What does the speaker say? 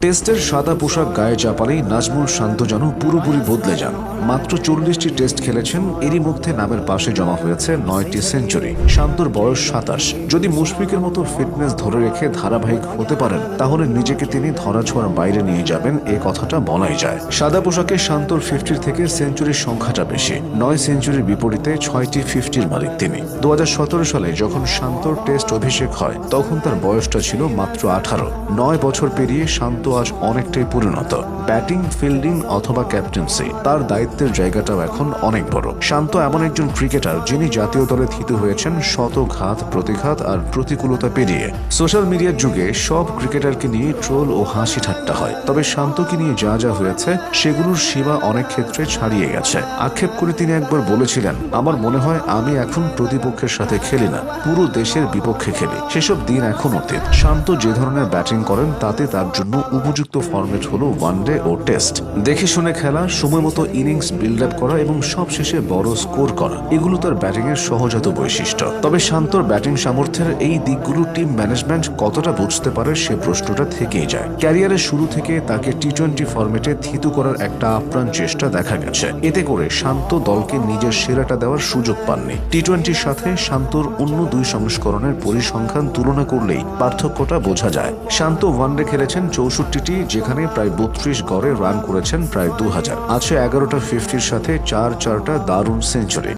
টেস্টের সাদা পোশাক গায়ে চাপালেই নাজমুল শান্ত যেন পুরোপুরি বদলে যান। মাত্র 40টি টেস্ট খেলেছেন, এরই মধ্যে নামের পাশে জমা হয়েছে 9টি সেঞ্চুরি। শান্তর বয়স 27। যদি মুশফিকের মতো ফিটনেস ধরে রেখে ধারাবাহিক হতে পারেন, তাহলে নিজেকে তিনি ধরাছোঁয়ার বাইরে নিয়ে যাবেন, এ কথাটা বলাই যায়। সাদা পোশাকে শান্তর 50 থেকে সেঞ্চুরির সংখ্যাটা বেশি। 9 সেঞ্চুরির বিপরীতে 6টি 50-র মালিক তিনি। 2017 সালে যখন শান্তর টেস্ট অভিষেক হয়, তখন তার বয়সটা ছিল মাত্র 18। 9 বছর পেরিয়ে শান্ত আজ অনেকটাই পরিণত। ব্যাটিং, ফিল্ডিং অথবা ক্যাপ্টেন্সি, তার দায়িত্বের জায়গাটাও এখন অনেক বড়। শান্ত এমন একজন ক্রিকেটার যিনি জাতীয় দলে থিতু হয়েছেন শত ঘাত, প্রতিঘাত আর প্রতিকূলতা পেরিয়ে। সোশ্যাল মিডিয়ার যুগে সব ক্রিকেটারকে নিয়ে ট্রোল ও হাসি ঠাট্টা হয়, তবে শান্তকে নিয়ে যা যা হয়েছে সেগুলোর সীমা অনেক ক্ষেত্রে ছাড়িয়ে গেছে। আক্ষেপ করে তিনি একবার বলেছিলেন, আমার মনে হয় আমি এখন প্রতিপক্ষের সাথে খেলি না, পুরো দেশের বিপক্ষে খেলি। সেসব দিন এখন অতীত। শান্ত যে ধরনের ব্যাটিং করেন, তাতে তার জন্য উপযুক্ত ফরম্যাট হলো ওয়ানডে ও টেস্ট। দেখে শুনে খেলা, সময় মতো ইনিংস বিল্ড আপ করা এবং সবশেষে বড় স্কোর করা, এগুলো তার ব্যাটিং এর সহজাত বৈশিষ্ট্য। তবে শান্তর ব্যাটিং সামর্থ্যের এই দিকগুলো টিম ম্যানেজমেন্ট কতটা বুঝতে পারে, সে প্রশ্নটা থেকেই যায়। ক্যারিয়ারের শুরু থেকে তাকে টি-20 ফরম্যাটে থিতু করার একটা আপ্রাণ চেষ্টা দেখা গেছে। এতে করে শান্ত দলকে নিজের সেরাটা দেওয়ার সুযোগ পাননি। টি-20-র সাথে শান্তর অন্য দুই সংস্করণের পরিসংখ্যান তুলনা করলেই পার্থক্যটা বোঝা যায়। শান্ত ওয়ানডে খেলেছেন 64টি, যেখানে প্রায় 32 গড়ে রান করেছেন প্রায় 2000। আছে 11টা 50-র সাথে 4টা দারুণ সেঞ্চুরি।